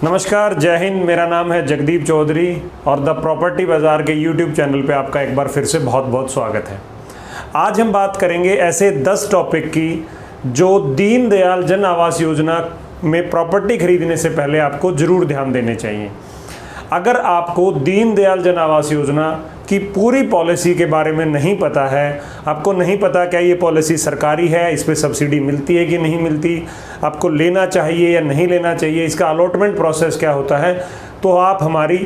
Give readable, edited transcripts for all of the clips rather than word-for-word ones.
नमस्कार, जय हिंद। मेरा नाम है जगदीप चौधरी और द प्रॉपर्टी बाज़ार के यूट्यूब चैनल पे आपका एक बार फिर से बहुत बहुत स्वागत है। आज हम बात करेंगे ऐसे 10 टॉपिक की जो दीनदयाल जन आवास योजना में प्रॉपर्टी खरीदने से पहले आपको ज़रूर ध्यान देने चाहिए। अगर आपको दीनदयाल जन आवास योजना की पूरी पॉलिसी के बारे में नहीं पता है, आपको नहीं पता क्या ये पॉलिसी सरकारी है, इस पे सब्सिडी मिलती है कि नहीं मिलती, आपको लेना चाहिए या नहीं लेना चाहिए, इसका अलॉटमेंट प्रोसेस क्या होता है, तो आप हमारी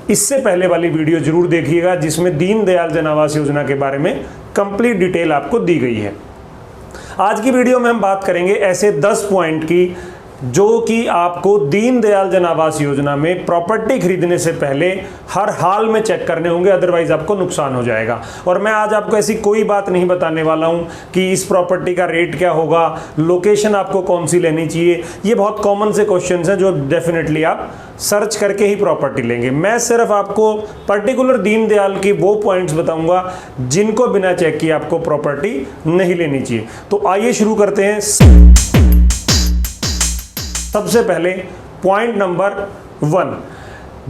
इससे पहले वाली वीडियो ज़रूर देखिएगा जिसमें दीनदयाल जन आवास योजना के बारे में कंप्लीट डिटेल आपको दी गई है। आज की वीडियो में हम बात करेंगे ऐसे 10 पॉइंट की जो कि आपको दीनदयाल जन आवास योजना में प्रॉपर्टी खरीदने से पहले हर हाल में चेक करने होंगे, अदरवाइज आपको नुकसान हो जाएगा। और मैं आज आपको ऐसी कोई बात नहीं बताने वाला हूं कि इस प्रॉपर्टी का रेट क्या होगा, लोकेशन आपको कौन सी लेनी चाहिए। ये बहुत कॉमन से क्वेश्चंस हैं जो डेफिनेटली आप सर्च करके ही प्रॉपर्टी लेंगे। मैं सिर्फ आपको पर्टिकुलर दीनदयाल की वो पॉइंट्स बताऊंगा जिनको बिना चेक किए आपको प्रॉपर्टी नहीं लेनी चाहिए। तो आइए शुरू करते हैं। सबसे पहले पॉइंट नंबर 1,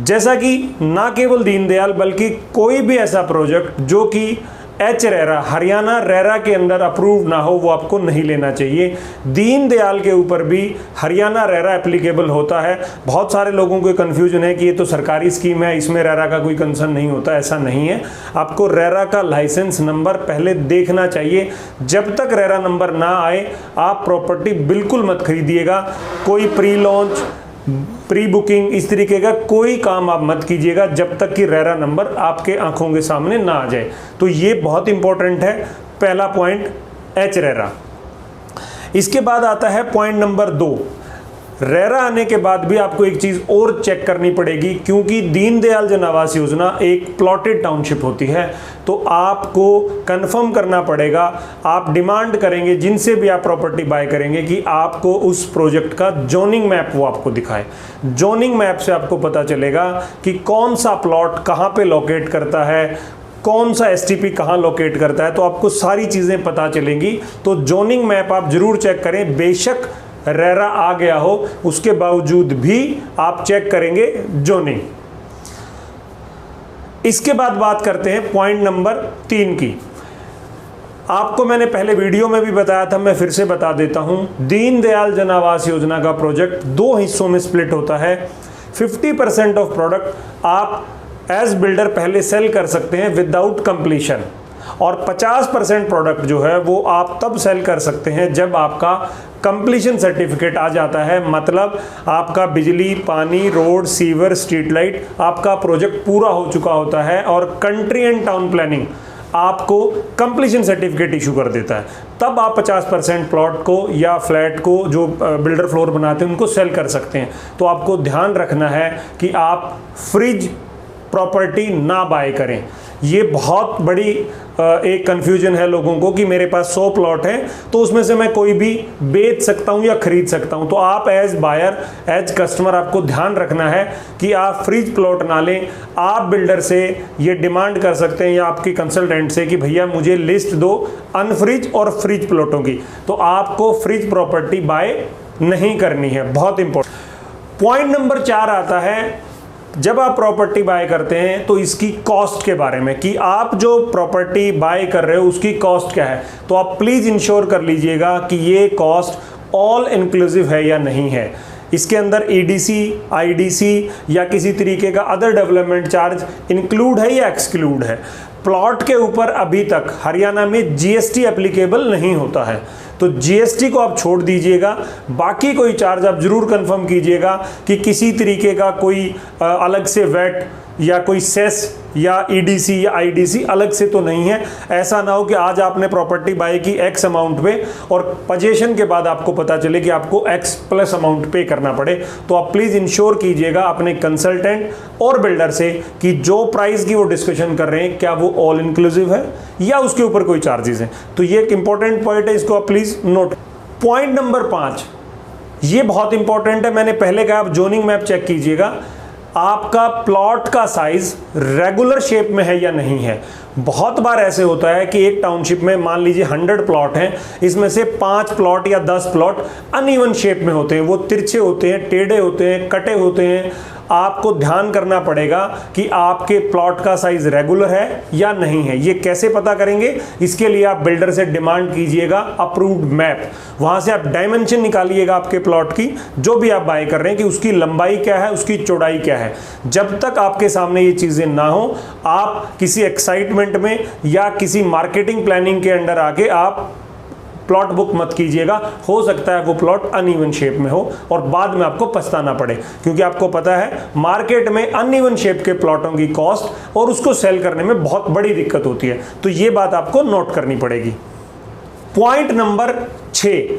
जैसा कि ना केवल दीनदयाल बल्कि कोई भी ऐसा प्रोजेक्ट जो कि रेरा हरियाणा रेरा के अंदर अप्रूव ना हो वो आपको नहीं लेना चाहिए। दीनदयाल के ऊपर भी हरियाणा रेरा एप्लीकेबल होता है। बहुत सारे लोगों को कंफ्यूजन है कि ये तो सरकारी स्कीम है, इसमें रेरा का कोई कंसर्न नहीं होता। ऐसा नहीं है। आपको रेरा का लाइसेंस नंबर पहले देखना चाहिए। जब तक रेरा नंबर ना आए आप प्रॉपर्टी बिल्कुल मत खरीदिएगा। कोई प्री लॉन्च, प्री बुकिंग, इस तरीके का कोई काम आप मत कीजिएगा जब तक कि रेरा नंबर आपके आंखों के सामने ना आ जाए। तो ये बहुत इंपॉर्टेंट है, पहला पॉइंट रेरा। इसके बाद आता है पॉइंट नंबर 2। रेरा आने के बाद भी आपको एक चीज़ और चेक करनी पड़ेगी, क्योंकि दीनदयाल जन आवास योजना एक प्लॉटेड टाउनशिप होती है। तो आपको कंफर्म करना पड़ेगा, आप डिमांड करेंगे जिनसे भी आप प्रॉपर्टी बाय करेंगे कि आपको उस प्रोजेक्ट का जोनिंग मैप वो आपको दिखाए। जोनिंग मैप से आपको पता चलेगा कि कौन सा प्लॉट कहाँ पे लोकेट करता है, कौन सा एसटीपी कहाँ लोकेट करता है, तो आपको सारी चीज़ें पता चलेंगी। तो जोनिंग मैप आप जरूर चेक करें। बेशक रेरा आ गया हो उसके बावजूद भी आप चेक करेंगे जोनिंग। इसके बाद बात करते हैं पॉइंट नंबर 3 की। आपको मैंने पहले वीडियो में भी बताया था, मैं फिर से बता देता हूं। दीनदयाल जन आवास योजना का प्रोजेक्ट 2 हिस्सों में स्प्लिट होता है। 50% ऑफ प्रोडक्ट आप एज बिल्डर पहले सेल कर सकते हैं विदाउट कंप्लीशन, और 50% प्रोडक्ट जो है वो आप तब सेल कर सकते हैं जब आपका कंप्लीशन सर्टिफिकेट आ जाता है। मतलब आपका बिजली, पानी, रोड, सीवर, स्ट्रीट लाइट, आपका प्रोजेक्ट पूरा हो चुका होता है और कंट्री एंड टाउन प्लानिंग आपको कंप्लीशन सर्टिफिकेट इशू कर देता है। तब आप 50% प्लॉट को या फ्लैट को जो बिल्डर फ्लोर बनाते हैं उनको सेल कर सकते हैं। तो आपको ध्यान रखना है कि आप फ्रिज प्रॉपर्टी ना बाय करें। ये बहुत बड़ी एक कन्फ्यूजन है लोगों को कि मेरे पास 100 प्लॉट हैं तो उसमें से मैं कोई भी बेच सकता हूं या खरीद सकता हूं। तो आप एज बायर, एज कस्टमर आपको ध्यान रखना है कि आप फ्रिज प्लॉट ना लें। आप बिल्डर से ये डिमांड कर सकते हैं या आपकी कंसल्टेंट से कि भैया मुझे लिस्ट दो अनफ्रिज और फ्रिज प्लॉटों की। तो आपको फ्रिज प्रॉपर्टी बाय नहीं करनी है, बहुत इंपॉर्टेंट। पॉइंट नंबर 4 आता है, जब आप प्रॉपर्टी बाय करते हैं तो इसकी कॉस्ट के बारे में, कि आप जो प्रॉपर्टी बाय कर रहे हो उसकी कॉस्ट क्या है। तो आप प्लीज़ इंश्योर कर लीजिएगा कि ये कॉस्ट ऑल इंक्लूसिव है या नहीं है। इसके अंदर ईडीसी, आईडीसी या किसी तरीके का अदर डेवलपमेंट चार्ज इंक्लूड है या एक्सक्लूड है। प्लॉट के ऊपर अभी तक हरियाणा में जीएसटी एप्लीकेबल नहीं होता है, तो जीएसटी को आप छोड़ दीजिएगा। बाकी कोई चार्ज आप जरूर कंफर्म कीजिएगा कि किसी तरीके का कोई अलग से वैट या कोई सेस या ईडीसी या आईडीसी अलग से तो नहीं है। ऐसा ना हो कि आज आपने प्रॉपर्टी बाय की एक्स अमाउंट पे और पोजीशन के बाद आपको पता चले कि आपको एक्स प्लस अमाउंट पे करना पड़े। तो आप प्लीज़ इंश्योर कीजिएगा अपने कंसल्टेंट और बिल्डर से कि जो प्राइस की वो डिस्कशन कर रहे हैं क्या वो ऑल इंक्लूसिव है या उसके ऊपर कोई चार्जेस हैं। तो ये एक इंपॉर्टेंट पॉइंट है, इसको आप प्लीज़ नोट। पॉइंट नंबर 5, ये बहुत इंपॉर्टेंट है। मैंने पहले कहा आप जोनिंग मैप चेक कीजिएगा। आपका प्लॉट का साइज रेगुलर शेप में है या नहीं है। बहुत बार ऐसे होता है कि एक टाउनशिप में मान लीजिए 100 प्लॉट हैं, इसमें से 5 प्लॉट या 10 प्लॉट अनइवन शेप में होते हैं, वो तिरछे होते हैं, टेढ़े होते हैं, कटे होते हैं। आपको ध्यान करना पड़ेगा कि आपके प्लॉट का साइज रेगुलर है या नहीं है। ये कैसे पता करेंगे? इसके लिए आप बिल्डर से डिमांड कीजिएगा अप्रूव्ड मैप, वहां से आप डायमेंशन निकालिएगा आपके प्लॉट की, जो भी आप बाय कर रहे हैं, कि उसकी लंबाई क्या है, उसकी चौड़ाई क्या है। जब तक आपके सामने ये चीजें ना हो, आप किसी एक्साइटमेंट में या किसी मार्केटिंग प्लानिंग के अंडर आके आप प्लॉट बुक मत कीजिएगा। हो सकता है वो प्लॉट अनइवन शेप में हो और बाद में आपको पछताना पड़े, क्योंकि आपको पता है मार्केट में अनइवन शेप के प्लॉटों की कॉस्ट और उसको सेल करने में बहुत बड़ी दिक्कत होती है। तो ये बात आपको नोट करनी पड़ेगी। पॉइंट नंबर 6,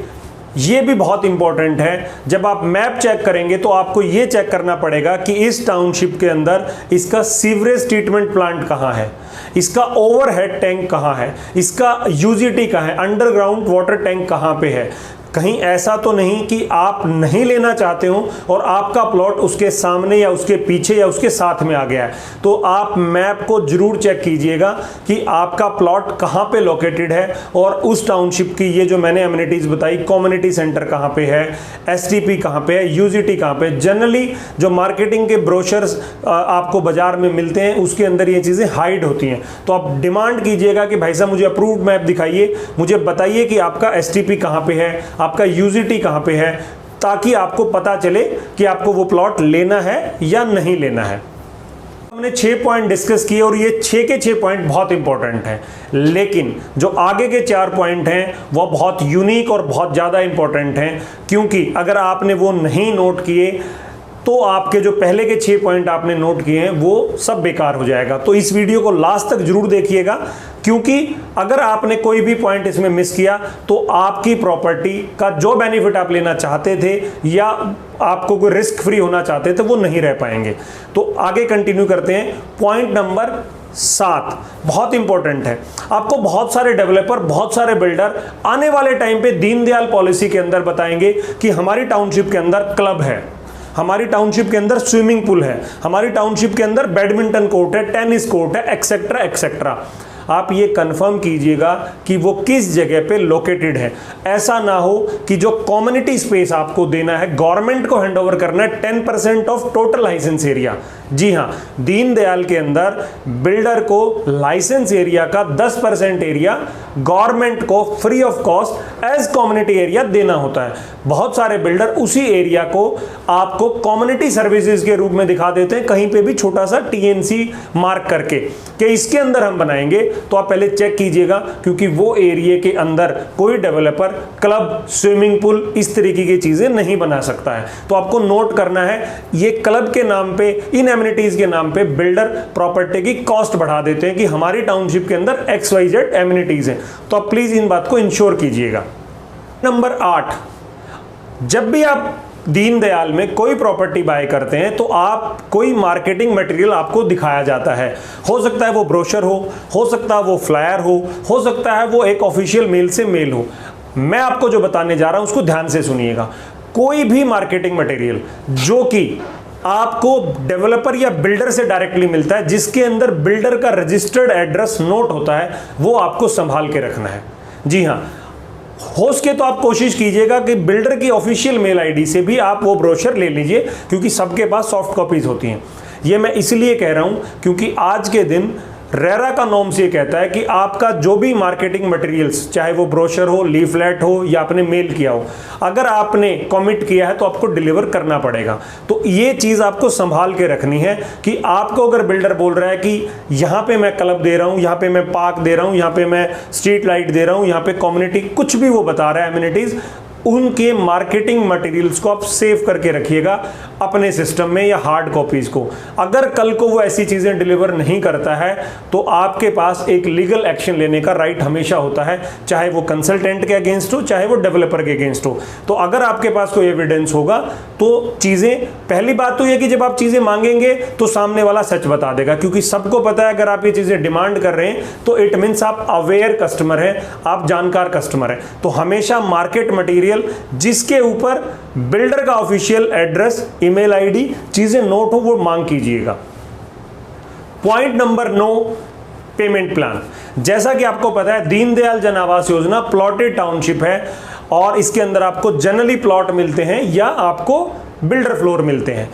ये भी बहुत इंपॉर्टेंट है। जब आप मैप चेक करेंगे तो आपको ये चेक करना पड़ेगा कि इस टाउनशिप के अंदर इसका सीवरेज ट्रीटमेंट प्लांट कहाँ है, इसका ओवरहेड टैंक कहाँ है, इसका यूजीटी कहाँ है, अंडरग्राउंड वाटर टैंक कहाँ पे है। कहीं ऐसा तो नहीं कि आप नहीं लेना चाहते हो और आपका प्लॉट उसके सामने या उसके पीछे या उसके साथ में आ गया है। तो आप मैप को जरूर चेक कीजिएगा कि आपका प्लॉट कहाँ पे लोकेटेड है और उस टाउनशिप की ये जो मैंने एमिनिटीज बताई, कम्युनिटी सेंटर कहाँ पे है, एसटीपी कहाँ पे है, यूजीटी कहाँ पे। जनरली जो मार्केटिंग के ब्रोशर्स आपको बाजार में मिलते हैं उसके अंदर ये चीज़ें हाइड होती हैं। तो आप डिमांड कीजिएगा कि भाई साहब मुझे अप्रूव्ड मैप दिखाइए, मुझे बताइए कि आपका एसटीपी कहाँ पे है, आपका यूजीटी कहां पे है, ताकि आपको पता चले कि आपको वो प्लॉट लेना है या नहीं लेना है। हमने 6 पॉइंट डिस्कस किए और ये 6 के 6 पॉइंट बहुत इंपॉर्टेंट हैं, लेकिन जो आगे के 4 पॉइंट हैं वो बहुत यूनिक और बहुत ज़्यादा इंपॉर्टेंट हैं, क्योंकि अगर आपने वो नहीं नोट किए तो आपके जो पहले के 6 पॉइंट आपने नोट किए हैं वो सब बेकार हो जाएगा। तो इस वीडियो को लास्ट तक जरूर देखिएगा, क्योंकि अगर आपने कोई भी पॉइंट इसमें मिस किया तो आपकी प्रॉपर्टी का जो बेनिफिट आप लेना चाहते थे या आपको कोई रिस्क फ्री होना चाहते थे वो नहीं रह पाएंगे। तो आगे कंटिन्यू करते हैं। पॉइंट नंबर 7 बहुत इंपॉर्टेंट है। आपको बहुत सारे डेवलपर, बहुत सारे बिल्डर आने वाले टाइम पे दीनदयाल पॉलिसी के अंदर बताएंगे कि हमारी टाउनशिप के अंदर क्लब है, हमारी टाउनशिप के अंदर स्विमिंग पूल है, हमारी टाउनशिप के अंदर बैडमिंटन कोर्ट है, टेनिस कोर्ट है, एक्सेट्रा एक्सेट्रा। आप ये कंफर्म कीजिएगा कि वो किस जगह पे लोकेटेड है। ऐसा ना हो कि जो कम्युनिटी स्पेस आपको देना है, गवर्नमेंट को हैंडओवर करना है 10% ऑफ टोटल लाइसेंस एरिया। जी हाँ, दीनदयाल के अंदर बिल्डर को लाइसेंस एरिया का 10% एरिया गवर्नमेंट को free of cost as community area देना होता है। बहुत सारे बिल्डर उसी एरिया को आपको कम्युनिटी सर्विसेज के रूप में दिखा देते हैं, कहीं पे भी छोटा सा टीएनसी मार्क करके कि इसके अंदर हम बनाएंगे। तो आप पहले चेक कीजिएगा, क्योंकि वो एरिया के अंदर कोई डेवलपर क्लब, स्विमिंग पूल इस तरीके की चीजें नहीं बना सकता है। तो आपको नोट करना है, ये क्लब के नाम पे, इन एमिनिटीज के नाम पे बिल्डर प्रॉपर्टी की कॉस्ट बढ़ा देते हैं कि हमारी टाउनशिप के अंदर XYZ एमिनिटीज हैं। तो आप प्लीज इन बात को इंश्योर कीजिएगा। नंबर 8, जब भी आप दीनदयाल में कोई प्रॉपर्टी बाय करते हैं तो आप कोई मार्केटिंग मटेरियल आपको दिखाया जाता है। हो सकता है वो ब्रोशर हो सकता है वो फ्लायर हो सकता है वो एक ऑफिशियल मेल से मेल हो। मैं आपको जो बताने जा रहा हूं उसको ध्यान से सुनिएगा। कोई भी मार्केटिंग मटेरियल जो कि आपको डेवलपर या बिल्डर से डायरेक्टली मिलता है, जिसके अंदर बिल्डर का रजिस्टर्ड एड्रेस नोट होता है, वो आपको संभाल के रखना है। जी हाँ, हो सके तो आप कोशिश कीजिएगा कि बिल्डर की ऑफिशियल मेल आईडी से भी आप वो ब्रोशर ले लीजिए, क्योंकि सबके पास सॉफ्ट कॉपीज होती हैं। ये मैं इसलिए कह रहा हूं क्योंकि आज के दिन रेरा का नॉर्म्स ये कहता है कि आपका जो भी मार्केटिंग मटेरियल्स, चाहे वो ब्रोशर हो, लीफलेट हो या आपने मेल किया हो, अगर आपने कमिट किया है तो आपको डिलीवर करना पड़ेगा। तो ये चीज़ आपको संभाल के रखनी है कि आपको अगर बिल्डर बोल रहा है कि यहाँ पे मैं क्लब दे रहा हूँ, यहाँ पे मैं पार्क दे रहा हूँ, यहाँ पे मैं स्ट्रीट लाइट दे रहा हूँ, यहाँ पे कम्युनिटी, कुछ भी वो बता रहा है एमिनिटीज, उनके मार्केटिंग मटेरियल्स को आप सेव करके रखिएगा अपने सिस्टम में या हार्ड कॉपीज को। अगर कल को वो ऐसी चीजें डिलीवर नहीं करता है तो आपके पास एक लीगल एक्शन लेने का राइट हमेशा होता है, चाहे वो कंसल्टेंट के अगेंस्ट हो, चाहे वो डेवलपर के अगेंस्ट हो। तो अगर आपके पास कोई एविडेंस होगा तो चीजें, पहली बात तो यह कि जब आप चीजें मांगेंगे तो सामने वाला सच बता देगा, क्योंकि सबको पता है अगर आप ये चीजें डिमांड कर रहे हैं तो इट मीन्स आप अवेयर कस्टमर हैं, आप जानकार कस्टमर हैं। तो हमेशा मार्केट मटीरियल मटेरियल जिसके ऊपर बिल्डर का ऑफिशियल एड्रेस, ईमेल आईडी, चीजें नोट हो, वो मांग कीजिएगा। Point number 9, payment plan. जैसा कि आपको पता है दीनदयाल जन आवास योजना प्लॉटेड टाउनशिप है और इसके अंदर आपको जनरली प्लॉट मिलते हैं या आपको बिल्डर फ्लोर मिलते हैं।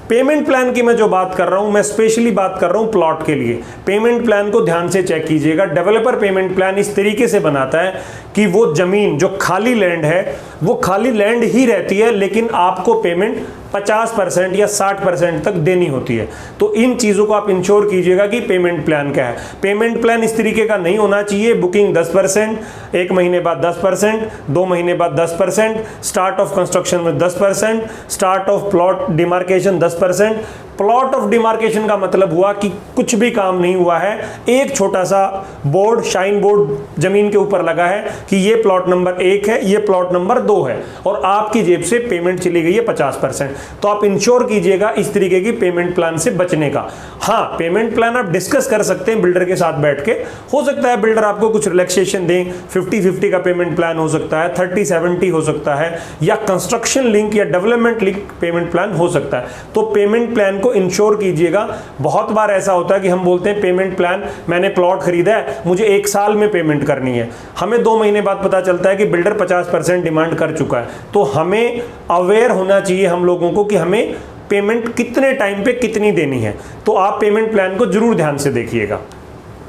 पेमेंट प्लान की मैं जो बात कर रहा हूं, मैं स्पेशली बात कर रहा हूं प्लॉट के लिए। पेमेंट प्लान को ध्यान से चेक कीजिएगा। डेवलपर पेमेंट प्लान इस तरीके से बनाता है कि वो जमीन जो खाली लैंड है वो खाली लैंड ही रहती है, लेकिन आपको पेमेंट 50% या 60% तक देनी होती है। तो इन चीज़ों को आप इंश्योर कीजिएगा कि पेमेंट प्लान क्या है। पेमेंट प्लान इस तरीके का नहीं होना चाहिए बुकिंग 10%, 1 महीने बाद 10%, 2 महीने बाद 10%, स्टार्ट ऑफ कंस्ट्रक्शन में 10%, start of plot demarcation 10%। Plot of demarcation का मतलब हुआ कि कुछ भी काम नहीं हुआ है, एक छोटा सा बोर्ड, शाइन बोर्ड जमीन के ऊपर लगा है कि ये प्लॉट नंबर 1 है, ये प्लॉट नंबर 2 है और आपकी जेब से पेमेंट चली गई है 50%। तो आप इंश्योर कीजिएगा इस तरीके की पेमेंट प्लान से बचने का। हाँ, पेमेंट प्लान आप डिस्कस कर सकते हैं बिल्डर के साथ बैठ के। हो सकता है बिल्डर आपको कुछ रिलैक्सेशन दें, 50-50 का पेमेंट प्लान हो सकता है, 30-70 हो सकता है, या कंस्ट्रक्शन लिंक या डेवलपमेंट लिंक पेमेंट प्लान हो सकता है। तो पेमेंट प्लान को इंश्योर कीजिएगा। बहुत बार ऐसा होता है कि हम बोलते हैं पेमेंट प्लान, मैंने प्लॉट खरीदा है, मुझे 1 साल में पेमेंट करनी है। हमें 2 महीने बाद पता चलता है कि बिल्डर 50% डिमांड कर चुका है। तो हमें अवेयर होना चाहिए हम लोगों को कि हमें पेमेंट कितने टाइम पे कितनी देनी है। तो आप पेमेंट प्लान को जरूर ध्यान से देखिएगा।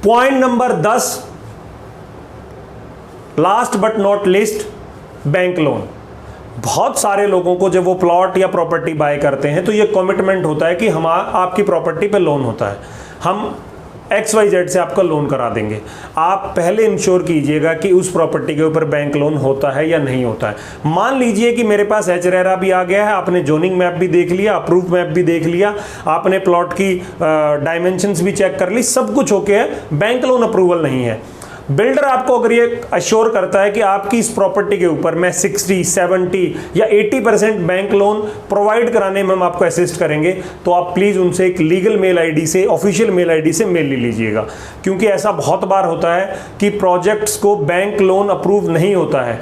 Point number 10, last but not list, bank loan. बहुत सारे लोगों को जब वो प्लॉट या प्रॉपर्टी बाय करते हैं तो ये कमिटमेंट होता है कि हम आपकी प्रॉपर्टी पे लोन होता है, हम XYZ से आपका लोन करा देंगे। आप पहले इंश्योर कीजिएगा कि उस प्रॉपर्टी के ऊपर बैंक लोन होता है या नहीं होता है। मान लीजिए कि मेरे पास HRERA भी आ गया है, आपने जोनिंग मैप भी देख लिया, अप्रूव मैप भी देख लिया, आपने प्लॉट की डायमेंशंस भी चेक कर ली, सब कुछ ओके है, बैंक लोन अप्रूवल नहीं है। बिल्डर आपको अगर ये अश्योर करता है कि आपकी इस प्रॉपर्टी के ऊपर मैं 60, 70 या 80% बैंक लोन प्रोवाइड कराने में हम आपको असिस्ट करेंगे, तो आप प्लीज़ उनसे एक लीगल मेल आईडी से, ऑफिशियल मेल आईडी से मेल ले लीजिएगा। क्योंकि ऐसा बहुत बार होता है कि प्रोजेक्ट्स को बैंक लोन अप्रूव नहीं होता है,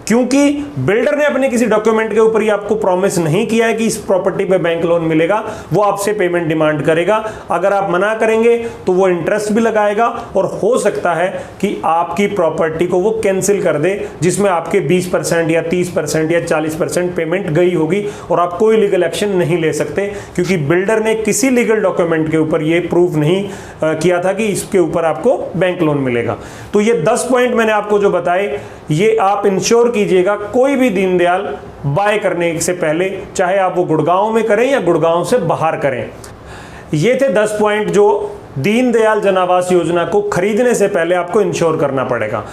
क्योंकि बिल्डर ने अपने किसी डॉक्यूमेंट के ऊपर ही आपको प्रॉमिस नहीं किया है कि इस प्रॉपर्टी पे बैंक लोन मिलेगा। वो आपसे पेमेंट डिमांड करेगा, अगर आप मना करेंगे तो वो इंटरेस्ट भी लगाएगा और हो सकता है कि आपकी प्रॉपर्टी को वो कैंसिल कर दे, जिसमें आपके 20% या 30% या 40% पेमेंट गई होगी और आप कोई लीगल एक्शन नहीं ले सकते, क्योंकि बिल्डर ने किसी लीगल डॉक्यूमेंट के ऊपर ये प्रूव नहीं किया था कि इसके ऊपर आपको बैंक लोन मिलेगा। तो ये 10 पॉइंट मैंने आपको जो बताए, ये आप इंश्योर कीजिएगा कोई भी दीनदयाल बाय करने से पहले, चाहे आप वो गुड़गांव में करें या गुड़गांव से बाहर करें। ये थे 10 पॉइंट जो दीनदयाल जन आवास योजना को खरीदने से पहले आपको इंश्योर करना पड़ेगा।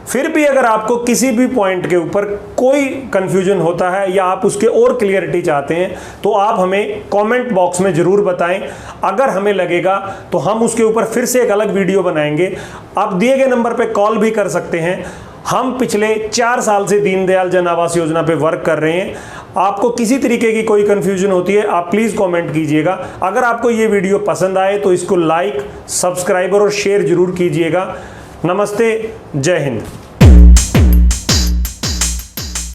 फिर भी अगर आपको किसी भी पॉइंट के ऊपर कोई कंफ्यूजन होता है या आप उसके और क्लियरिटी चाहते हैं तो आप हमें कमेंट बॉक्स में ज़रूर बताएं। अगर हमें लगेगा तो हम उसके ऊपर फिर से एक अलग वीडियो बनाएंगे। आप दिए गए नंबर पे कॉल भी कर सकते हैं। हम पिछले 4 साल से दीनदयाल जन आवास योजना पे वर्क कर रहे हैं। आपको किसी तरीके की कोई कंफ्यूजन होती है, आप प्लीज़ कमेंट कीजिएगा। अगर आपको ये वीडियो पसंद आए तो इसको लाइक, सब्सक्राइब और शेयर जरूर कीजिएगा। नमस्ते, जय हिंद।